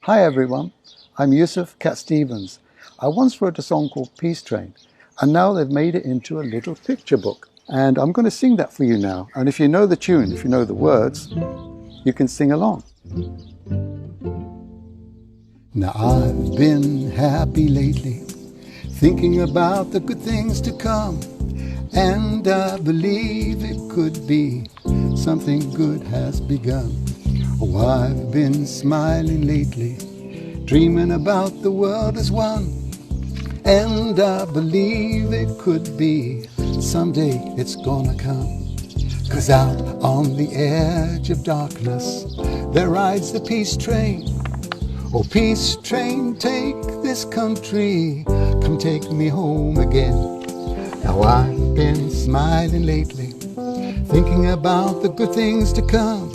Hi everyone, I'm Yusuf Cat Stevens. I once wrote a song called Peace Train, and now they've made it into a little picture book. And I'm going to sing that for you now. And if you know the tune, if you know the words, you can sing along. Now I've been happy lately, thinking about the good things to come. And I believe it could be something good has begun. Oh, I've been smiling lately, dreaming about the world as one. And I believe it could be someday it's gonna come. 'Cause out on the edge of darkness there rides the peace train. Oh, peace train, take this country, come take me home again. Now I've been smiling lately, thinking about the good things to come.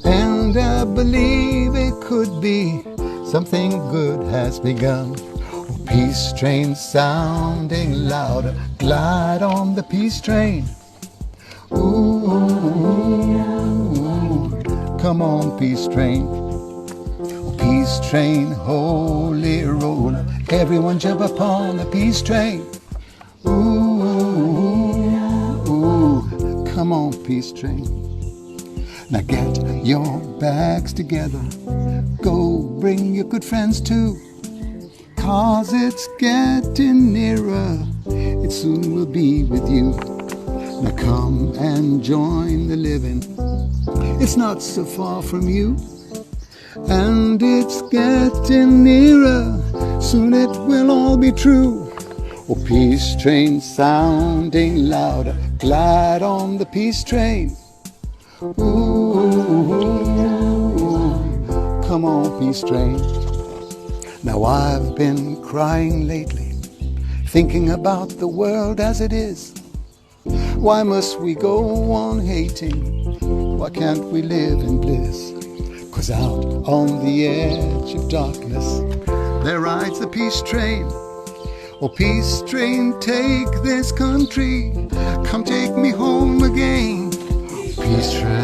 And I believe it could be something good has begun. Oh, peace train sounding louder, glide on the peace train. Ooh, come on, peace train. Oh, peace train, holy roller, everyone jump upon the peace train. Ooh, come on, peace train. Now get your bags together, go bring your good friends too, 'cause it's getting nearer, it soon will be with you. Now come and join the living, it's not so far from you. And it's getting nearer, soon it will all be true. Oh, peace train sounding louder, glide on the peace train. Ooh, come on, peace train. Now I've been crying lately, thinking about the world as it is. Why must we go on hating? Why can't we live in bliss? 'Cause out on the edge of darkness there rides the peace train. Oh, peace train, take this country, come take me home again. Peace train.